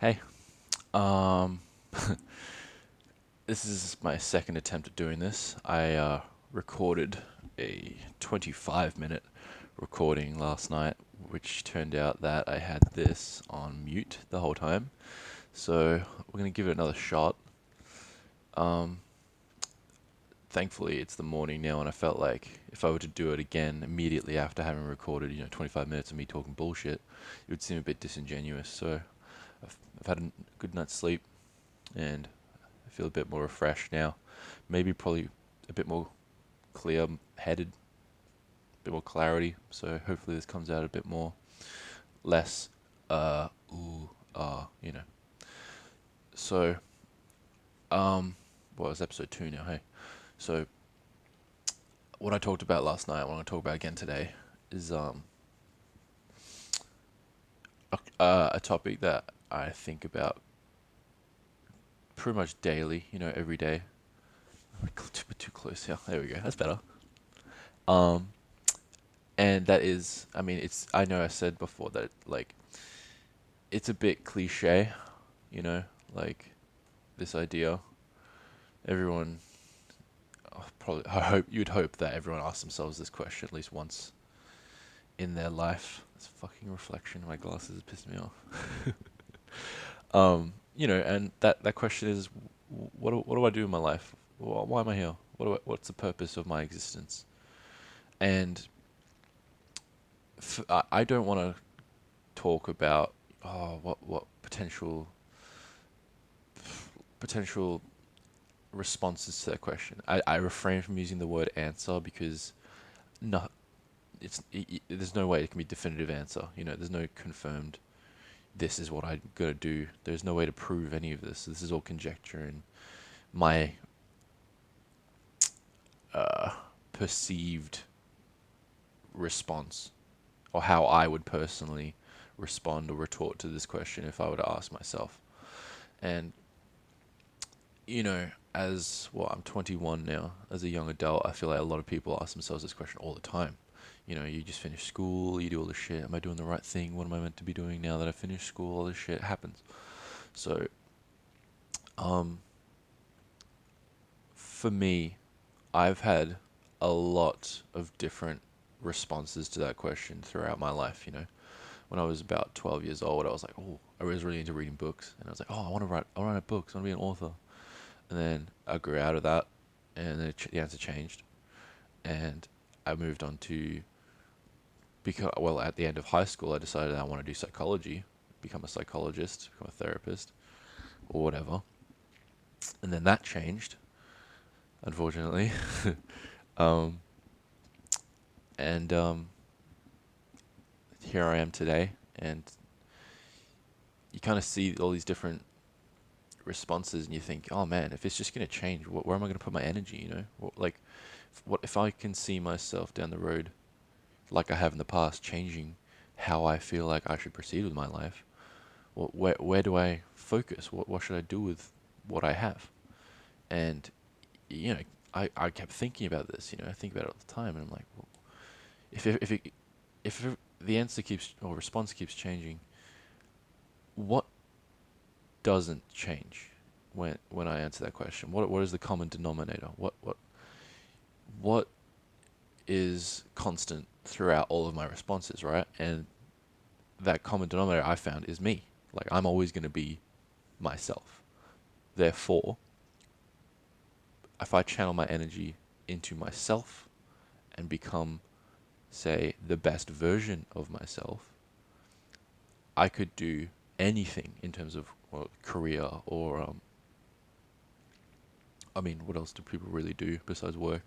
Hey, um, this is my second attempt at doing this. I recorded a 25-minute recording last night, which turned out that I had this on mute the whole time. So we're gonna give it another shot. Um, Thankfully, it's the morning now, and I felt like if I were to do it again immediately after having recorded, 25 minutes of me talking bullshit, it would seem a bit disingenuous. So I've had a good night's sleep, and I feel a bit more refreshed now. Maybe probably a bit more clear headed, a bit more clarity. So hopefully this comes out a bit more less ooh you know. So well, it's episode 2 now, hey. So what I talked about last night, what I'm gonna talk about again today, is a topic that I think about pretty much daily, every day. Too close here. There we go. That's better. Um, and that is, I mean, it's. I know I said before that it's a bit cliche, you know, like this idea. Everyone, probably, I hope you'd hope that everyone asks themselves this question at least once in their life. This fucking reflection in my glasses is pissing me off. And that question is, what do I do in my life? Why am I here? What's the purpose of my existence? And I don't want to talk about what potential responses to that question. I refrain from using the word answer because no, there's no way it can be definitive answer. There's no confirmed. This is what I'm gonna do. There's no way to prove any of this. This is all conjecture and my perceived response, or how I would personally respond or retort to this question if I were to ask myself. And as well, I'm 21 now. As a young adult, I feel like a lot of people ask themselves this question all the time. You just finish school, you do all this shit. Am I doing the right thing? What am I meant to be doing now that I finished school? All this shit happens. So, um, for me, I've had a lot of different responses to that question throughout my life. When I was about 12 years old, I was like, oh, I was really into reading books, and I was like, oh, I want to write books. I want to be an author. And then I grew out of that, and then the answer changed, and I moved on to because well, at the end of high school, I decided I want to do psychology, become a psychologist, become a therapist, or whatever. And then that changed, unfortunately. um, and here I am today, and you kind of see all these different responses, and you think, oh man, if it's just gonna change, where am I gonna put my energy? What if I can see myself down the road, like I have in the past, changing how I feel like I should proceed with my life? Where do I focus? What should I do with what I have? And you know, I kept thinking about this. I think about it all the time, and I'm like, well, if the answer keeps or response keeps changing, what doesn't change when I answer that question? What is the common denominator? What is constant throughout all of my responses, right? And that common denominator I found is me. Like I'm always going to be myself. Therefore, if I channel my energy into myself and become, say, the best version of myself, I could do anything in terms of career or I mean, what else do people really do besides work?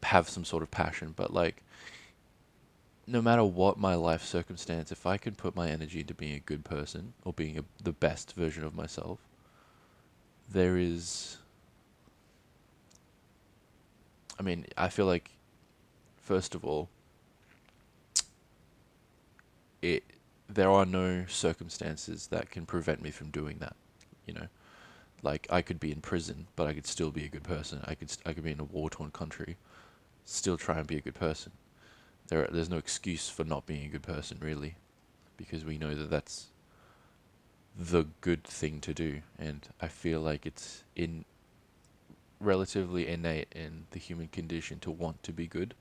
Have some sort of passion, but like no matter what my life circumstance, if I can put my energy into being a good person or being the best version of myself, there is. I mean, I feel like first of all, it there are no circumstances that can prevent me from doing that. You know, like I could be in prison, but I could still be a good person. I could be in a war torn country, still try and be a good person. There's no excuse for not being a good person, really, because we know that that's the good thing to do, and I feel like it's in relatively innate in the human condition to want to be good,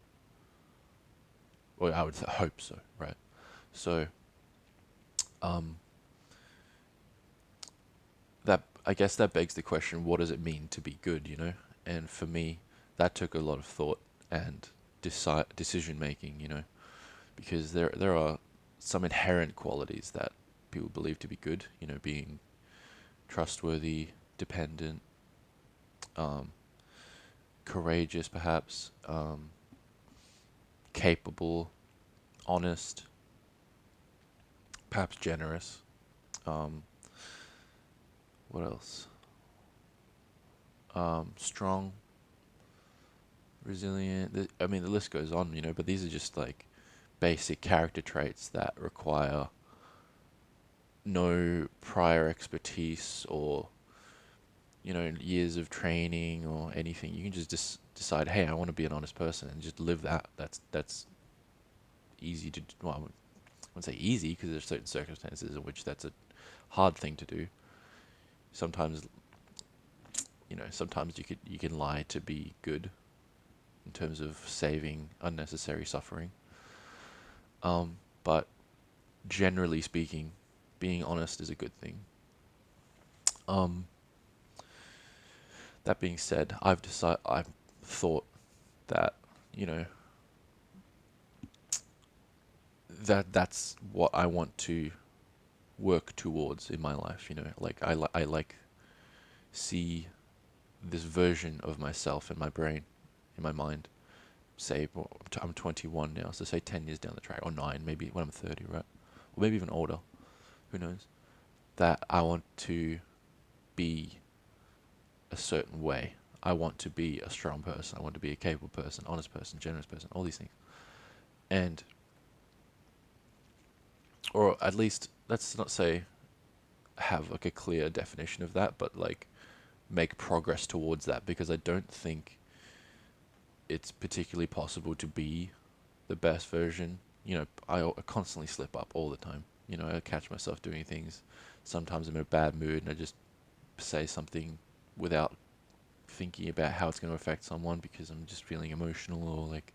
or I would hope so, right? So, um, that I guess that begs the question: what does it mean to be good? You know, and for me, that took a lot of thought and decision making. You know, because there are some inherent qualities that people believe to be good. You know, being trustworthy, dependent, um, courageous, perhaps, capable, honest, perhaps generous. Um, what else? Strong, resilient. I mean, the list goes on, you know, but these are just like basic character traits that require no prior expertise or, you know, years of training or anything. You can just decide, hey, I want to be an honest person and just live that. That's easy to, well, I wouldn't say easy because there's certain circumstances in which that's a hard thing to do. Sometimes, you know, sometimes you can lie to be good in terms of saving unnecessary suffering. But generally speaking, being honest is a good thing. Um, that being said, I've thought that, you know, that's what I want to work towards in my life. You know, like I like see this version of myself in my brain, in my mind. Say, well, I'm 21 now, so say 10 years down the track, or 9, maybe when I'm 30, right? Or maybe even older. Who knows? That I want to be a certain way. I want to be a strong person. I want to be a capable person, honest person, generous person, all these things. And, or at least, let's not say have like a clear definition of that, but like make progress towards that because I don't think it's particularly possible to be the best version. You know, I constantly slip up all the time. You know, I catch myself doing things. Sometimes I'm in a bad mood and I just say something without thinking about how it's going to affect someone because I'm just feeling emotional or like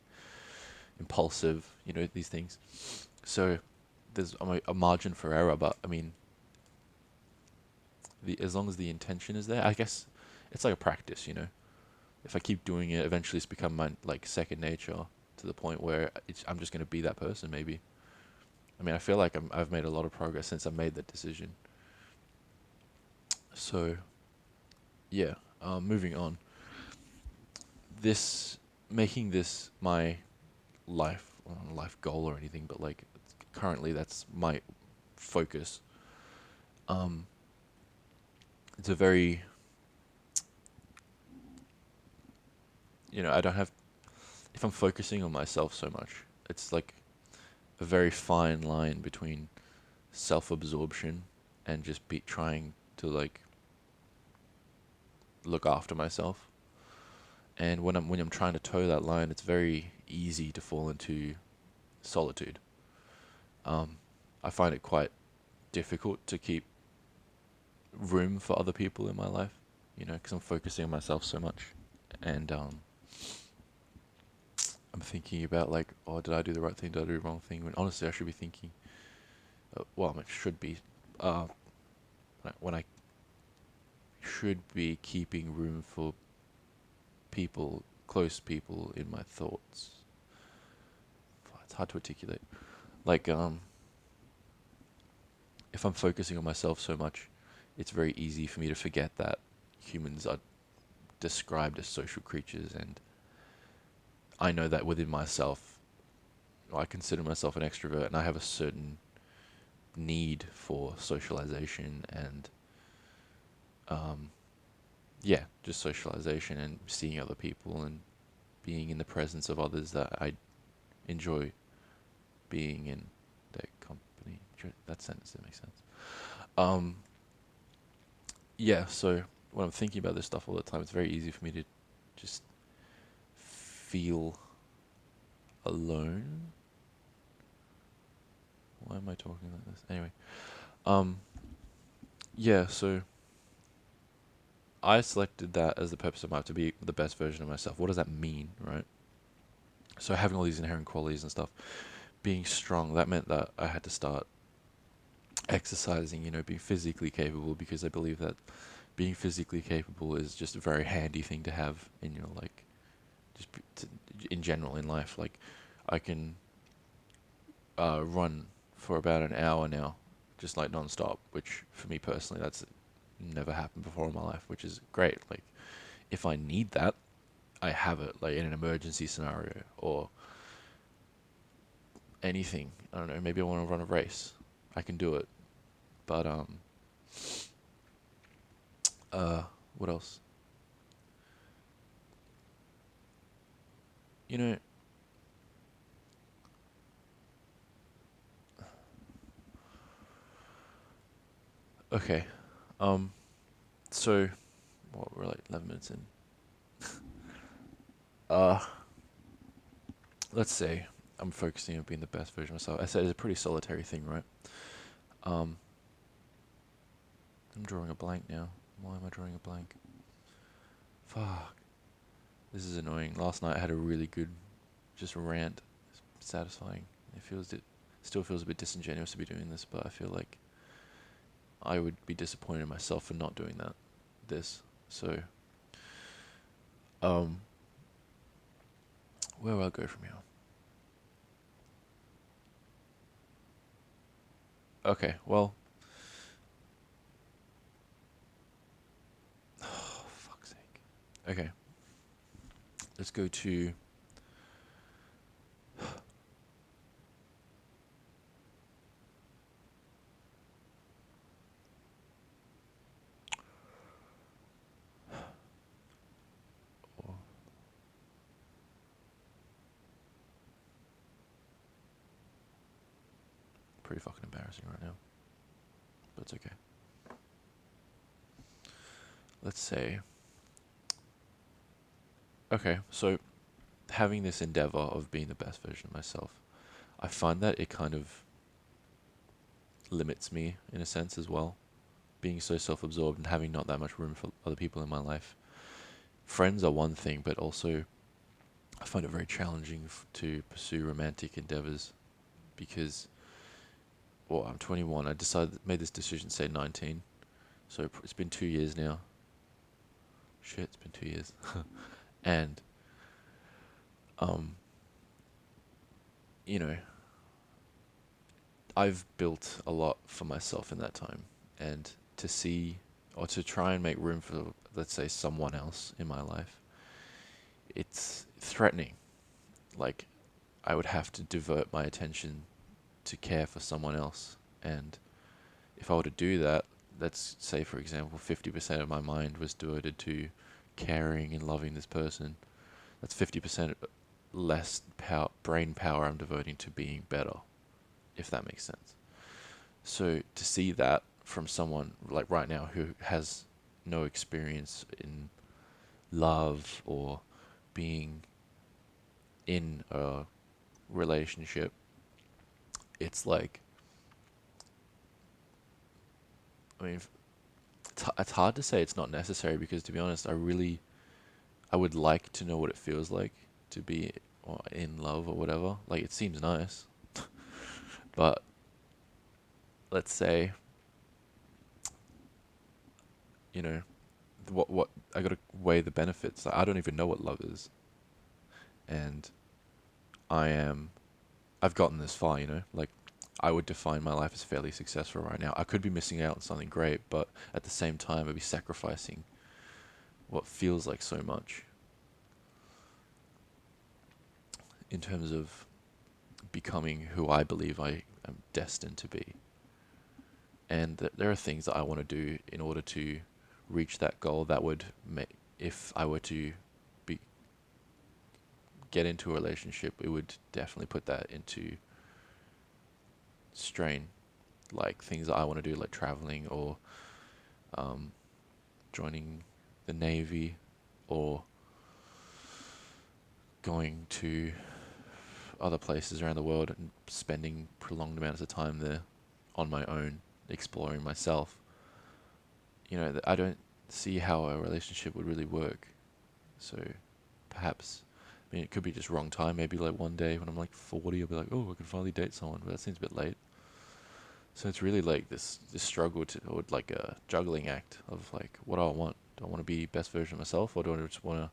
impulsive, you know, these things. So there's a margin for error, but I mean, as long as the intention is there, I guess it's like a practice, you know. If I keep doing it, eventually it's become my like second nature to the point where I'm just going to be that person maybe. I mean, I feel like I've made a lot of progress since I made that decision. So, yeah, moving on. This making this my life, well, not a life goal or anything, but like currently that's my focus. Um, it's a very, you know, I don't have, if I'm focusing on myself so much, it's like a very fine line between self-absorption and just be trying to like look after myself. And when I'm trying to toe that line, it's very easy to fall into solitude. Um, I find it quite difficult to keep room for other people in my life, you know, because I'm focusing on myself so much, and I'm thinking about like, oh, did I do the right thing? Did I do the wrong thing? When honestly, I should be thinking, well, I should be, uh, when I should be keeping room for people, close people in my thoughts. It's hard to articulate. Like, if I'm focusing on myself so much, it's very easy for me to forget that humans are described as social creatures, and I know that within myself, I consider myself an extrovert, and I have a certain need for socialization and, um, yeah, just socialization and seeing other people and being in the presence of others that I enjoy being in their company. That sentence didn't make sense. Um, yeah, so when I'm thinking about this stuff all the time, it's very easy for me to just feel alone. Why am I talking like this? Anyway, um, Yeah, so I selected that as the purpose of my life to be the best version of myself. What does that mean, right? So having all these inherent qualities and stuff, being strong, that meant that I had to start exercising, being physically capable because I believe that being physically capable is just a very handy thing to have in your like in general in life. Like I can run for about an hour now, just like non-stop, which for me personally, that's never happened before in my life, which is great. Like if I need that, I have it, like in an emergency scenario or anything. I don't know, maybe I want to run a race. I can do it. But uh what else? You know, okay. Um so what, we're like 11 minutes in. Uh let's say I'm focusing on being the best version of myself. I said it's a pretty solitary thing, right? Um I'm drawing a blank now. Why am I drawing a blank? Fuck. This is annoying. Last night I had a really good just rant. It's satisfying. It still feels a bit disingenuous to be doing this, but I feel like I would be disappointed in myself for not doing that. This. So, um, where will I go from here? Okay, well, oh, fuck's sake. Okay, let's go to. Oh, pretty fucking embarrassing right now, but it's okay. Let's say. Okay, so having this endeavor of being the best version of myself, I find that it kind of limits me in a sense as well. Being so self absorbed and having not that much room for other people in my life. Friends are one thing, but also I find it very challenging to pursue romantic endeavors because, well, I'm 21. Made this decision, say 19. So it's been 2 years now. Shit, it's been 2 years. And, um, you know, I've built a lot for myself in that time. And to see, or to try and make room for, let's say, someone else in my life, it's threatening. Like, I would have to divert my attention to care for someone else. And if I were to do that, let's say, for example, 50% of my mind was devoted to caring and loving this person. That's 50% less brain power I'm devoting to being better, if that makes sense. So to see that from someone like right now who has no experience in love or being in a relationship, it's like, I mean, it's hard to say it's not necessary because to be honest, I would like to know what it feels like to be or in love or whatever. Like it seems nice, but let's say you know what I got to weigh the benefits. Like, I don't even know what love is, and I am I've gotten this far. Like I would define my life as fairly successful right now. I could be missing out on something great, but at the same time, I'd be sacrificing what feels like so much in terms of becoming who I believe I am destined to be. And there are things that I want to do in order to reach that goal that would make, if I were to be get into a relationship, it would definitely put that into strain. Like things that I want to do, like traveling or um, joining the Navy or going to other places around the world and spending prolonged amounts of time there on my own, exploring myself. I don't see how a relationship would really work. So perhaps, I mean, it could be just wrong time. Maybe like one day when I'm like 40, I'll be like, oh, I can finally date someone, but that seems a bit late. So it's really like this struggle to, or like a juggling act of like, what do I want? Do I want to be best version of myself, or do I just want to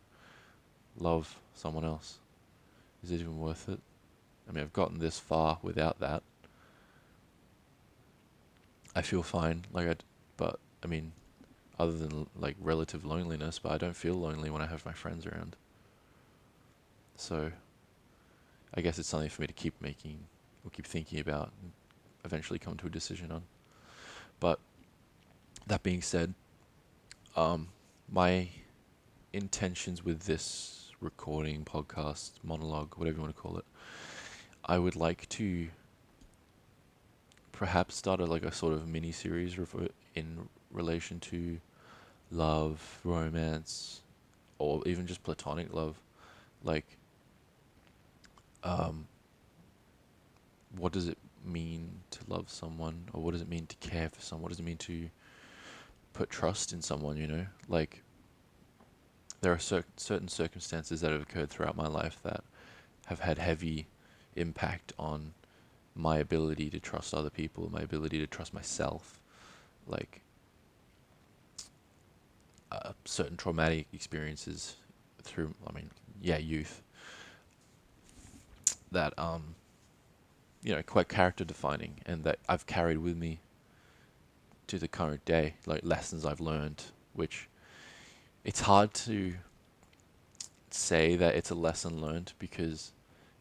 love someone else? Is it even worth it? I mean, I've gotten this far without that. I feel fine, but I mean, other than like relative loneliness, but I don't feel lonely when I have my friends around. So I guess it's something for me to keep making or keep thinking about and eventually come to a decision on. But that being said, my intentions with this recording, podcast, monologue, whatever you want to call it, I would like to perhaps start like a sort of mini series in relation to love, romance, or even just platonic love. Like, um, what does it mean to love someone, or what does it mean to care for someone? What does it mean to put trust in someone? Like there are certain circumstances that have occurred throughout my life that have had heavy impact on my ability to trust other people, my ability to trust myself. Like certain traumatic experiences through, I mean, yeah, youth that quite character defining, and that I've carried with me to the current day, like lessons I've learned, which it's hard to say that it's a lesson learned because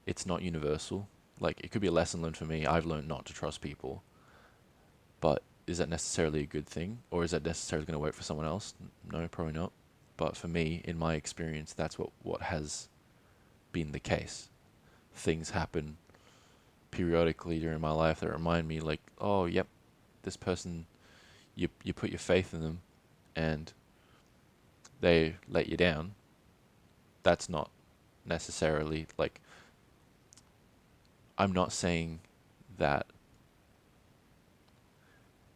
it's not universal. Like it could be a lesson learned for me. I've learned not to trust people, but is that necessarily a good thing, or is that necessarily going to work for someone else? No, probably not. But for me, in my experience, that's what has been the case. Things happen periodically during my life that remind me, like, oh, yep, this person, you put your faith in them, and they let you down. That's not necessarily like, I'm not saying that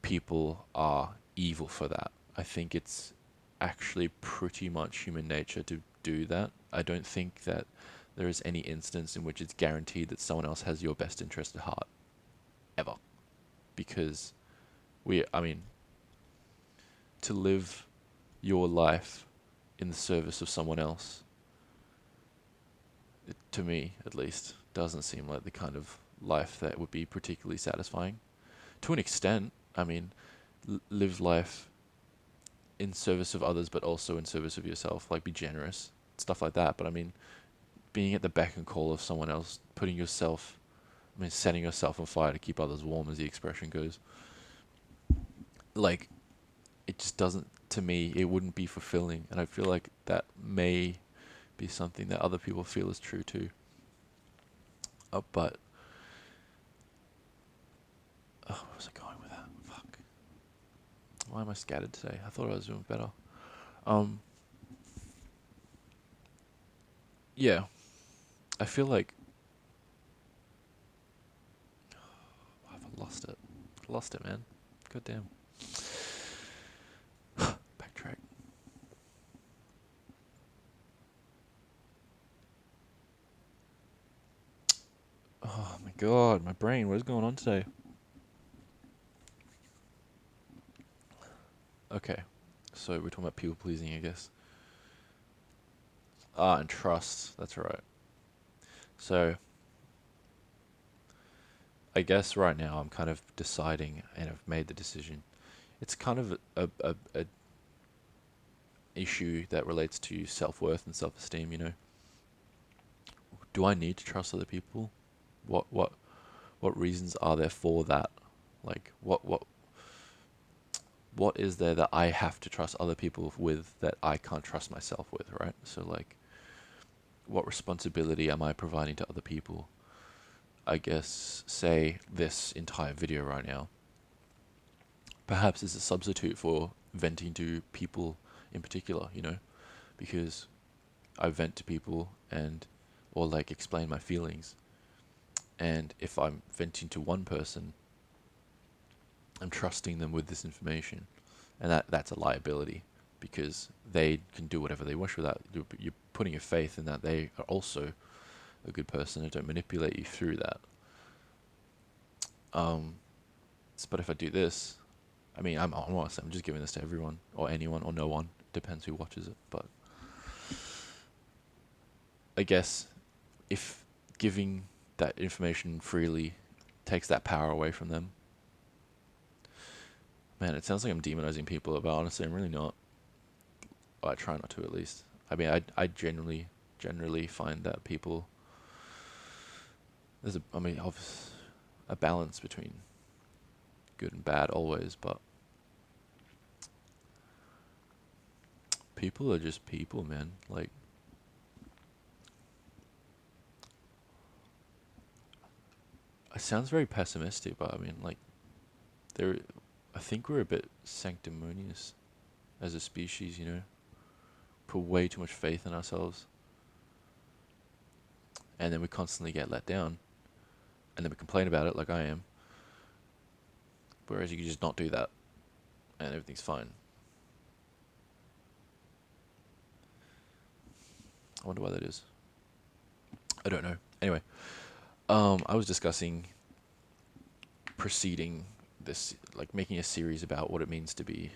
people are evil for that. I think it's actually pretty much human nature to do that. I don't think that there is any instance in which it's guaranteed that someone else has your best interest at heart, ever. Because I mean, to live your life in the service of someone else, to me at least, doesn't seem like the kind of life that would be particularly satisfying. To an extent, I mean, live life in service of others, but also in service of yourself. Like, be generous, stuff like that. But I mean, being at the beck and call of someone else, setting yourself on fire to keep others warm, as the expression goes. Like, it just doesn't. To me, it wouldn't be fulfilling, and I feel like that may be something that other people feel is true too. But where was I going with that? Fuck. Why am I scattered today? I thought I was doing better. Um. Yeah, I feel like I've lost it. Lost it, man. God damn. Backtrack. Oh my god, my brain. What is going on today? Okay, so we're talking about people pleasing, I guess. And trust. That's right. So I guess right now I'm kind of deciding, and I've made the decision. It's kind of a issue that relates to self-worth and self-esteem. Do I need to trust other people? What what what reasons are there for that? Like what is there that I have to trust other people with that I can't trust myself with, right? So like, what responsibility am I providing to other people? I guess, say, this entire video right now perhaps is a substitute for venting to people in particular, because I vent to people or like explain my feelings. And if I'm venting to one person, I'm trusting them with this information. and that's a liability because they can do whatever they wish with that. You're putting your faith in that they are also a good person and don't manipulate you through that. Um, but if I do this, I mean, I'm just giving this to everyone or anyone or no one. Depends who watches it. But I guess if giving that information freely takes that power away from them, man, it sounds like I'm demonizing people, but honestly, I'm really not. Well, I try not to at least. I mean, I generally find that people there's a balance between good and bad always, but people are just people, man. Like, it sounds very pessimistic, but I mean, like, there, I think we're a bit sanctimonious as a species, you know? Put way too much faith in ourselves, and then we constantly get let down, and then we complain about it like I am, whereas you can just not do that, and everything's fine. I wonder why that is. I don't know. Anyway, I was discussing proceeding this, like making a series about what it means to be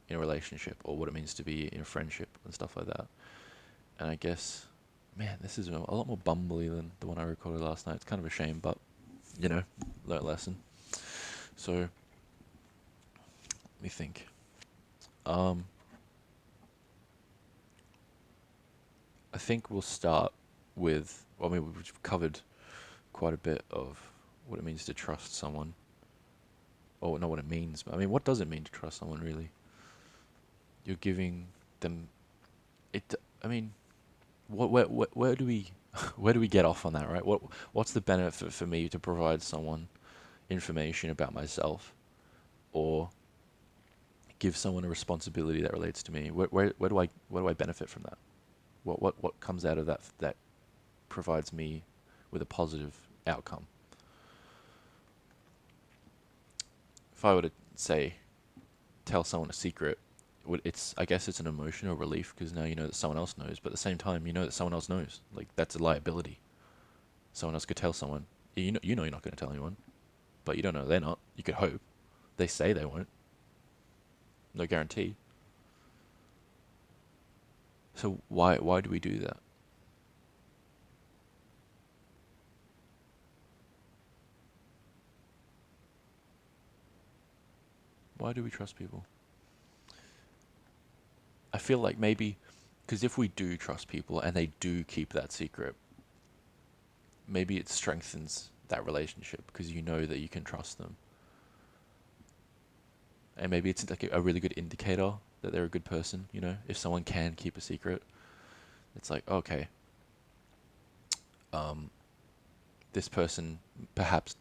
in a relationship or what it means to be in a friendship and stuff like that. And I guess, man, this is a lot more bumbly than the one I recorded last night. It's kind of a shame, but you know, learnt lesson. So let me think. Um, I think we'll start with. Well, I mean, we've covered quite a bit of what it means to trust someone. Or not what it means, but I mean, what does it mean to trust someone really? You're giving them it. I mean, where do we where do we get off on that, right? What's the benefit for me to provide someone information about myself or give someone a responsibility that relates to me? Where do I benefit from that? What comes out of that provides me with a positive outcome? If I were to say tell someone a secret, it's I guess it's an emotional relief because now you know that someone else knows, but at the same time you know that someone else knows. Like that's a liability. Someone else could tell someone. You know you're not going to tell anyone, but you don't know they're not. You could hope. They say they won't. No guarantee. So why do we do that? Why do we trust people? I feel like maybe because if we do trust people and they do keep that secret, maybe it strengthens that relationship because you know that you can trust them. And maybe it's like a really good indicator that they're a good person, you know? If someone can keep a secret, it's like, okay, um, this person perhaps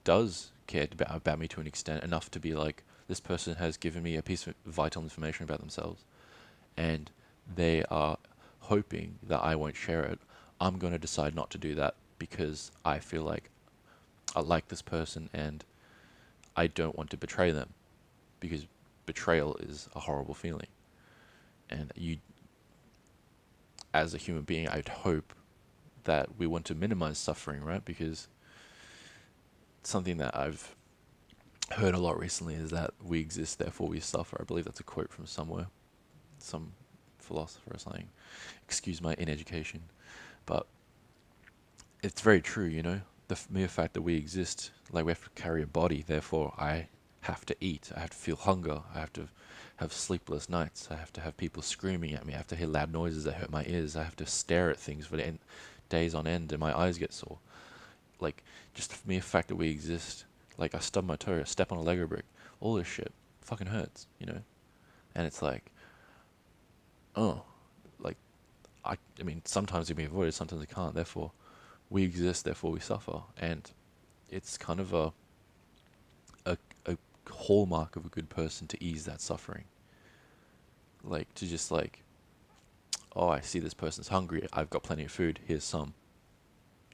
does care about me to an extent enough to be like, this person has given me a piece of vital information about themselves, and they are hoping that I won't share it. I'm going to decide not to do that because I feel like I like this person and I don't want to betray them because betrayal is a horrible feeling. And you, as a human being, I'd hope that we want to minimize suffering, right? Because something that I've heard a lot recently is that we exist, therefore we suffer. I believe that's a quote from somewhere, some philosopher or something. Excuse my ineducation, but it's very true. You know, the mere fact that we exist, like we have to carry a body, therefore I have to eat. I have to feel hunger. I have to have sleepless nights. I have to have people screaming at me. I have to hear loud noises that hurt my ears. I have to stare at things for days on end, and my eyes get sore. Like just the mere fact that we exist. Like I stub my toe, I step on a Lego brick. All this shit fucking hurts, you know. And it's like, oh, like I mean, sometimes it can be avoided, sometimes it can't. Therefore, we exist. Therefore, we suffer. And it's kind of a a hallmark of a good person to ease that suffering. Like to just like, oh, I see this person's hungry. I've got plenty of food. Here's some.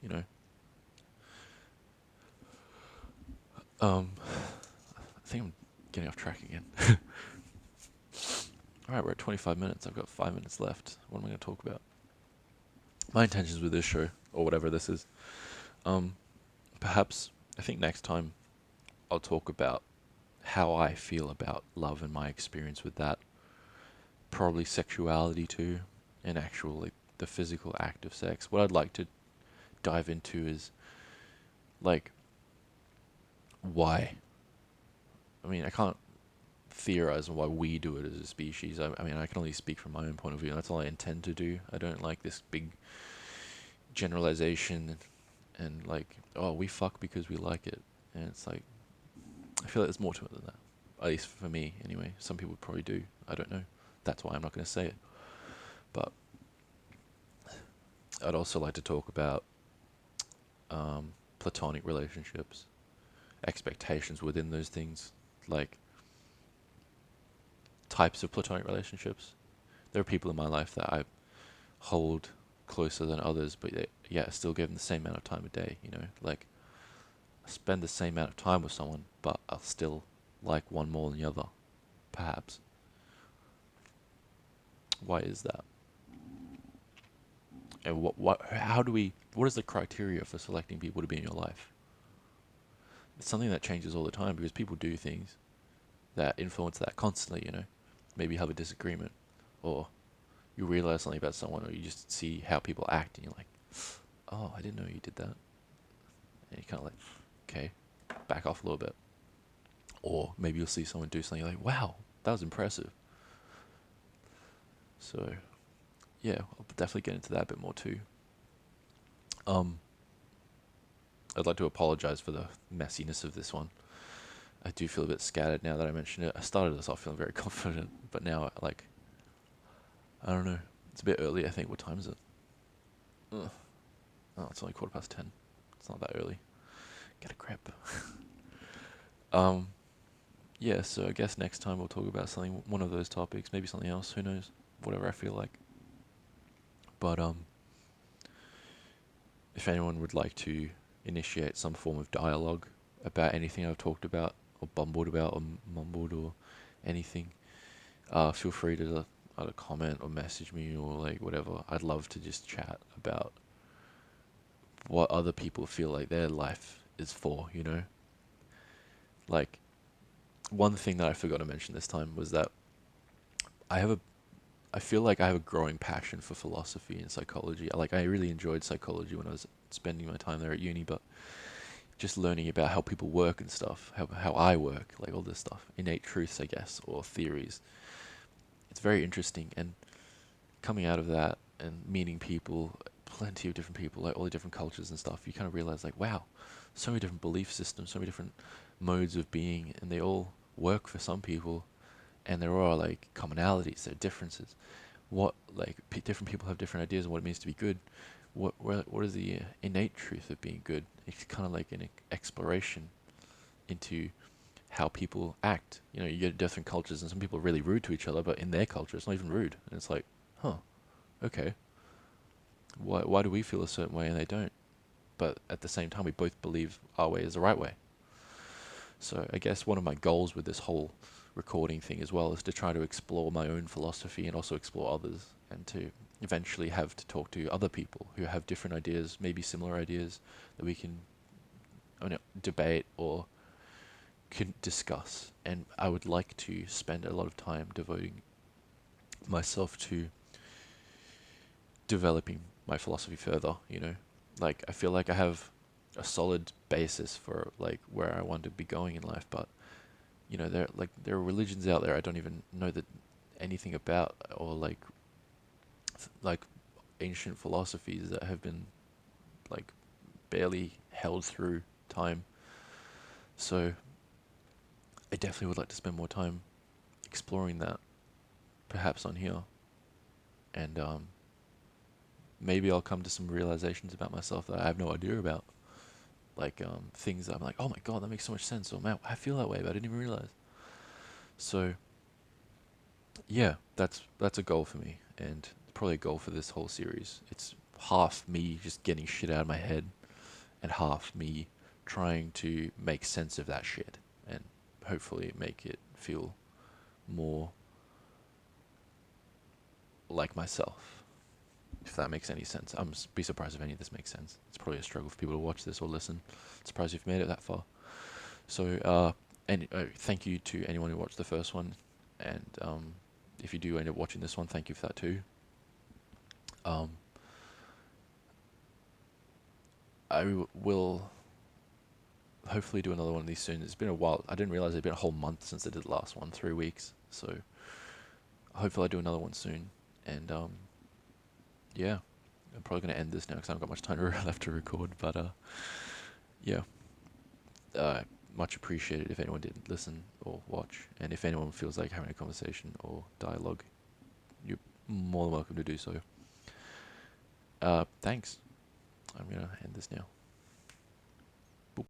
You know. I think I'm getting off track again. All right, we're at 25 minutes. I've got 5 minutes left. What am I going to talk about? My intentions with this show, or whatever this is, perhaps, I think next time I'll talk about how I feel about love and my experience with that. Probably sexuality too, and actual, like, the physical act of sex. What I'd like to dive into is, like, why. I mean, I can't theorize on why we do it as a species. I mean, I can only speak from my own point of view. That's all I intend to do. I don't like this big generalization and like, oh, we fuck because we like it. And it's like, I feel like there's more to it than that. At least for me, anyway. Some people probably do. I don't know. That's why I'm not going to say it. But I'd also like to talk about platonic relationships, expectations within those things, like types of platonic relationships. There are people in my life that I hold closer than others, but yeah, still give them the same amount of time a day, you know? Like, I spend the same amount of time with someone, but I'll still like one more than the other, perhaps. Why is that? And what is the criteria for selecting people to be in your life? It's something that changes all the time because people do things that influence that constantly, you know? Maybe you have a disagreement, or you realize something about someone, or you just see how people act, and you're like, oh, I didn't know you did that. And you kind of like, okay, back off a little bit. Or maybe you'll see someone do something, you're like, wow, that was impressive. So, yeah, I'll definitely get into that a bit more too. Um, I'd like to apologize for the messiness of this one. I do feel a bit scattered now that I mentioned it. I started this off feeling very confident, but now, like, I don't know. It's a bit early, I think. What time is it? Ugh. Oh, it's only 10:15. It's not that early. Get a grip. um, yeah, so I guess next time we'll talk about something, one of those topics, maybe something else, who knows, whatever I feel like. But if anyone would like to initiate some form of dialogue about anything I've talked about, or bumbled about, or mumbled, or anything, feel free to either comment or message me or like whatever. I'd love to just chat about what other people feel like their life is for, you know? Like, one thing that I forgot to mention this time was that I have a I feel like I have a growing passion for philosophy and psychology. I really enjoyed psychology when I was spending my time there at uni, but just learning about how people work and stuff, how I work, like all this stuff, innate truths, I guess, or theories. It's very interesting, and coming out of that and meeting people, plenty of different people, like all the different cultures and stuff, you kind of realize like, wow, so many different belief systems, so many different modes of being, and they all work for some people, and there are like commonalities, there are differences. What like different people have different ideas on what it means to be good. What is the innate truth of being good? It's kind of like an exploration into how people act. You know, you get different cultures, and some people are really rude to each other, but in their culture, it's not even rude. And it's like, huh, okay, why do we feel a certain way and they don't? But at the same time, we both believe our way is the right way. So I guess one of my goals with this whole recording thing as well is to try to explore my own philosophy and also explore others, and to eventually have to talk to other people who have different ideas, maybe similar ideas that we can, I mean, debate or can discuss. And I would like to spend a lot of time devoting myself to developing my philosophy further, you know? Like, I feel like I have a solid basis for, like, where I want to be going in life, but, you know, there are religions out there I don't even know that anything about, or, like, ancient philosophies that have been, like, barely held through time. So, I definitely would like to spend more time exploring that, perhaps on here, and, maybe I'll come to some realizations about myself that I have no idea about. Like, things that I'm like, oh my god, that makes so much sense. Or man, I feel that way, but I didn't even realize. So, yeah, that's a goal for me, and probably a goal for this whole series. It's half me just getting shit out of my head, and half me trying to make sense of that shit, and hopefully make it feel more like myself, if that makes any sense. Be surprised if any of this makes sense. It's probably a struggle for people to watch this or listen. Surprised you've made it that far. So, thank you to anyone who watched the first one, and if you do end up watching this one, thank you for that too. Um, will hopefully do another one of these soon. It's been a while. I didn't realize it'd been a whole month since I did the last one, 3 weeks. So hopefully I'll do another one soon. And yeah, I'm probably gonna end this now because I haven't got much time left to record. But yeah, much appreciated if anyone did listen or watch, and if anyone feels like having a conversation or dialogue, you're more than welcome to do so. Thanks. I'm gonna end this now.